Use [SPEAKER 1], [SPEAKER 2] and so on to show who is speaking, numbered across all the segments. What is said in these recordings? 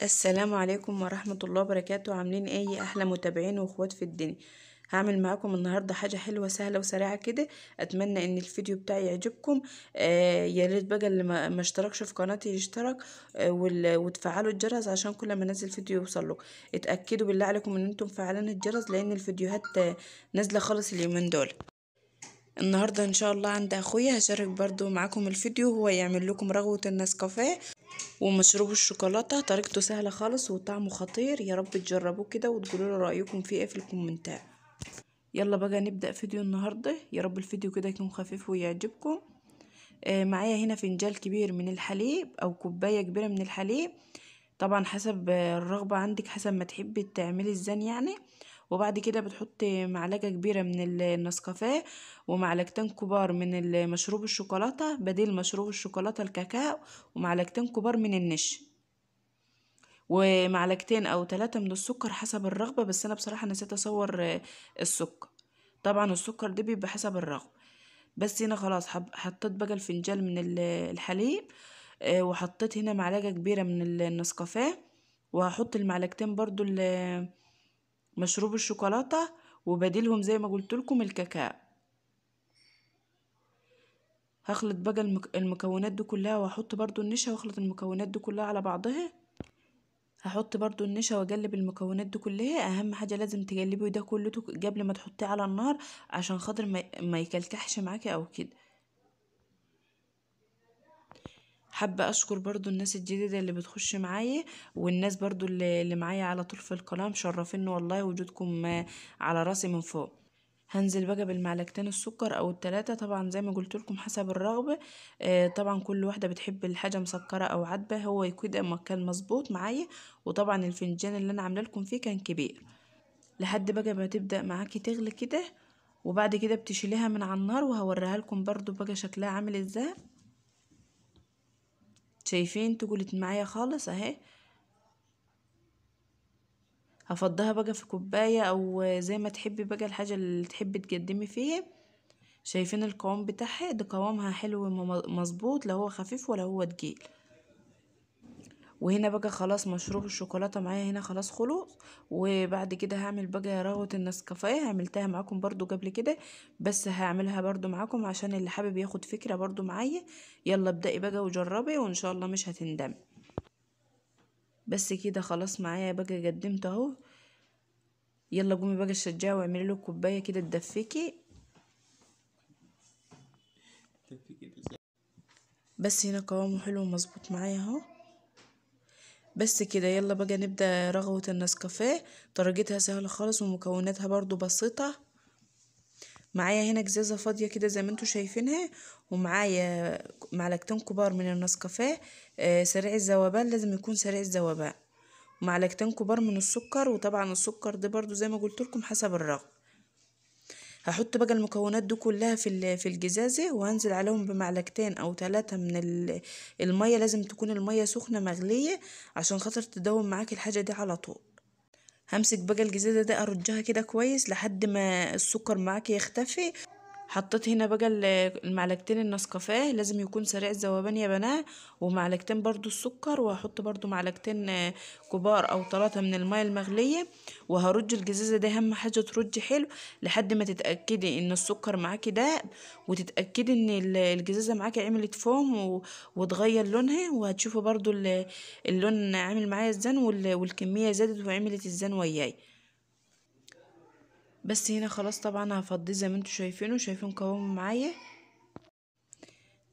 [SPEAKER 1] السلام عليكم ورحمة الله وبركاته. عاملين ايه يا احلى متابعين واخوات في الدنيا؟ هعمل معاكم النهاردة حاجة حلوة سهلة وسريعة كده. اتمنى ان الفيديو بتاعي يعجبكم. يا ريت بقى اللي ما اشتركش في قناتي يشترك. وتفعلوا الجرس عشان كل ما انزل فيديو يوصل له. اتأكدوا بالله عليكم ان انتم فعلان الجرس، لان الفيديوهات نازلة خالص اليومين دول. النهاردة ان شاء الله عند اخويا هشارك برضو معاكم الفيديو، هو يعمل لكم رغوة النسكافيه ومشروب الشوكولاتة. طريقته سهلة خالص وطعمه خطير، يا رب تجربوه كده وتقولوا لي رأيكم فيه ايه في الكومنتات. يلا بقى نبدأ فيديو النهاردة، يا رب الفيديو كده يكون خفيف ويعجبكم. معايا هنا فنجان كبير من الحليب او كوباية كبيرة من الحليب، طبعا حسب الرغبة عندك، حسب ما تحبي تعملي الزن يعني. وبعد كده بتحطي معلقة كبيرة من النسكافيه ومعلقتين كبار من مشروب الشوكولاتة بديل مشروب الشوكولاتة الكاكاو، ومعلقتين كبار من النشا، ومعلقتين او 3 من السكر حسب الرغبة. بس انا بصراحة نسيت اصور السكر، طبعا السكر ده بيبقى حسب الرغبة. بس هنا خلاص حطيت بقى الفنجان من الحليب، وحطيت هنا معلقة كبيرة من النسكافيه، وهحط المعلقتين برضو مشروب الشوكولاتة، وبديلهم زي ما قلت لكم الكاكاو. هخلط بقى المكونات دي كلها، واحط برضو النشا، واخلط المكونات دي كلها على بعضها. هحط برضو النشا واقلب المكونات دي كلها. اهم حاجه لازم تقلبي ده كله قبل ما تحطيه على النار، عشان خاطر ما يكلكحش معاكي او كده. حابه اشكر برضو الناس الجديده اللي بتخش معايا، والناس برضو اللي معايا على طول في القناه، مشرفين والله، وجودكم على راسي من فوق. هنزل بقى بالمعلقتين السكر او ال3، طبعا زي ما قلت لكم حسب الرغبه. طبعا كل واحده بتحب الحاجه مسكره او عادبه، هو يكون كان مظبوط معايا. وطبعا الفنجان اللي انا عامله لكم فيه كان كبير، لحد بقى ما تبدا معاكي تغلي كده. وبعد كده بتشيليها من على النار، وهوريها لكم برضو بقى شكلها عامل ازاي. شايفين تقولت معايا خالص اهي. هفضها بقى في كوبايه او زي ما تحبي بقى الحاجه اللي تحبي تقدمي فيها. شايفين القوام بتاعها ده؟ قوامها حلو مظبوط، لا هو خفيف ولا هو تقيل. وهنا بقى خلاص مشروب الشوكولاته معايا هنا خلاص خلص. وبعد كده هعمل بقى رغوه النسكافيه، عملتها معاكم برضو قبل كده، بس هعملها برضو معاكم عشان اللي حابب ياخد فكره برضو معايا. يلا ابدأي بقى وجربي، وان شاء الله مش هتندمي. بس كده خلاص معايا بقى قدمت اهو. يلا قومي بقى الشجاع واعملي له كوبايه كده تدفيكي. بس هنا قوامه حلو ومظبوط معايا اهو. بس كده يلا بقى نبدأ رغوة النسكافيه. طريقتها سهلة خالص ومكوناتها برضو بسيطة. معايا هنا جزازة فاضية كده زي ما انتوا شايفينها، ومعايا معلقتين كبار من النسكافيه سريع الذوبان، لازم يكون سريع الذوبان. ومعلقتين كبار من السكر، وطبعا السكر ده برضو زي ما قلت لكم حسب الرغبة. هحط بقى المكونات دي كلها في الجزازة، وهنزل عليهم بمعلقتين او 3 من المية. لازم تكون المية سخنة مغلية عشان خاطر تدوم معاك الحاجة دي على طول. همسك بقى الجزازة دي ارجها كده كويس لحد ما السكر معاك يختفي. حطيت هنا بقى المعلقتين النسكافيه، لازم يكون سريع الذوبان يا بنات، ومعلقتين برضو السكر، وهحط برضو معلقتين كبار او 3 من المية المغلية. وهرج الجزازة دي، اهم حاجة ترجي حلو لحد ما تتأكدي ان السكر معاكي داب، وتتأكدي ان الجزازة معاكي عملت فوم وتغير لونها. وهتشوفوا برضو اللون عامل معايا الزن، والكمية زادت وعملت الزن وياي. بس هنا خلاص طبعا هفضيه زي ما انتوا شايفينه، شايفين قوامه معايا.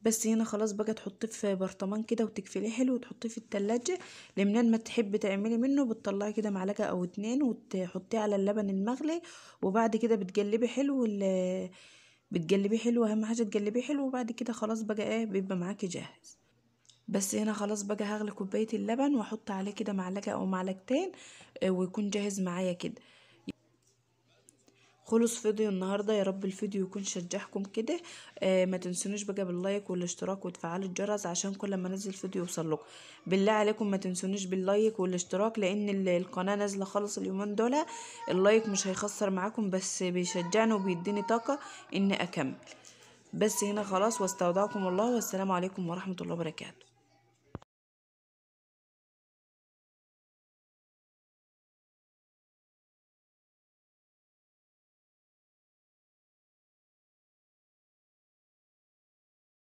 [SPEAKER 1] بس هنا خلاص بقى تحطيه في برطمان كده وتقفليه حلو وتحطيه في التلاجة. لمنين ما تحبي تعملي منه بتطلعي كده معلقة او 2 وتحطيه على اللبن المغلي. وبعد كده بتقلبي حلو بتقلبيه حلو، اهم حاجة تقلبيه حلو. وبعد كده خلاص بقى ايه بيبقى معاكي جاهز. بس هنا خلاص بقى هغلي كوباية اللبن واحط عليه كده معلقة او معلقتين، ويكون جاهز معايا كده. خلص فيديو النهارده، يا رب الفيديو يكون شجعكم كده. ما تنسونوش بقى باللايك والاشتراك وتفعلوا الجرس عشان كل ما انزل فيديو يوصل لكم. بالله عليكم ما تنسونوش باللايك والاشتراك، لان القناه نازله خالص اليومين دول. اللايك مش هيخسر معاكم، بس بيشجعني وبيديني طاقه اني اكمل. بس هنا خلاص، واستودعكم الله، والسلام عليكم ورحمه الله وبركاته.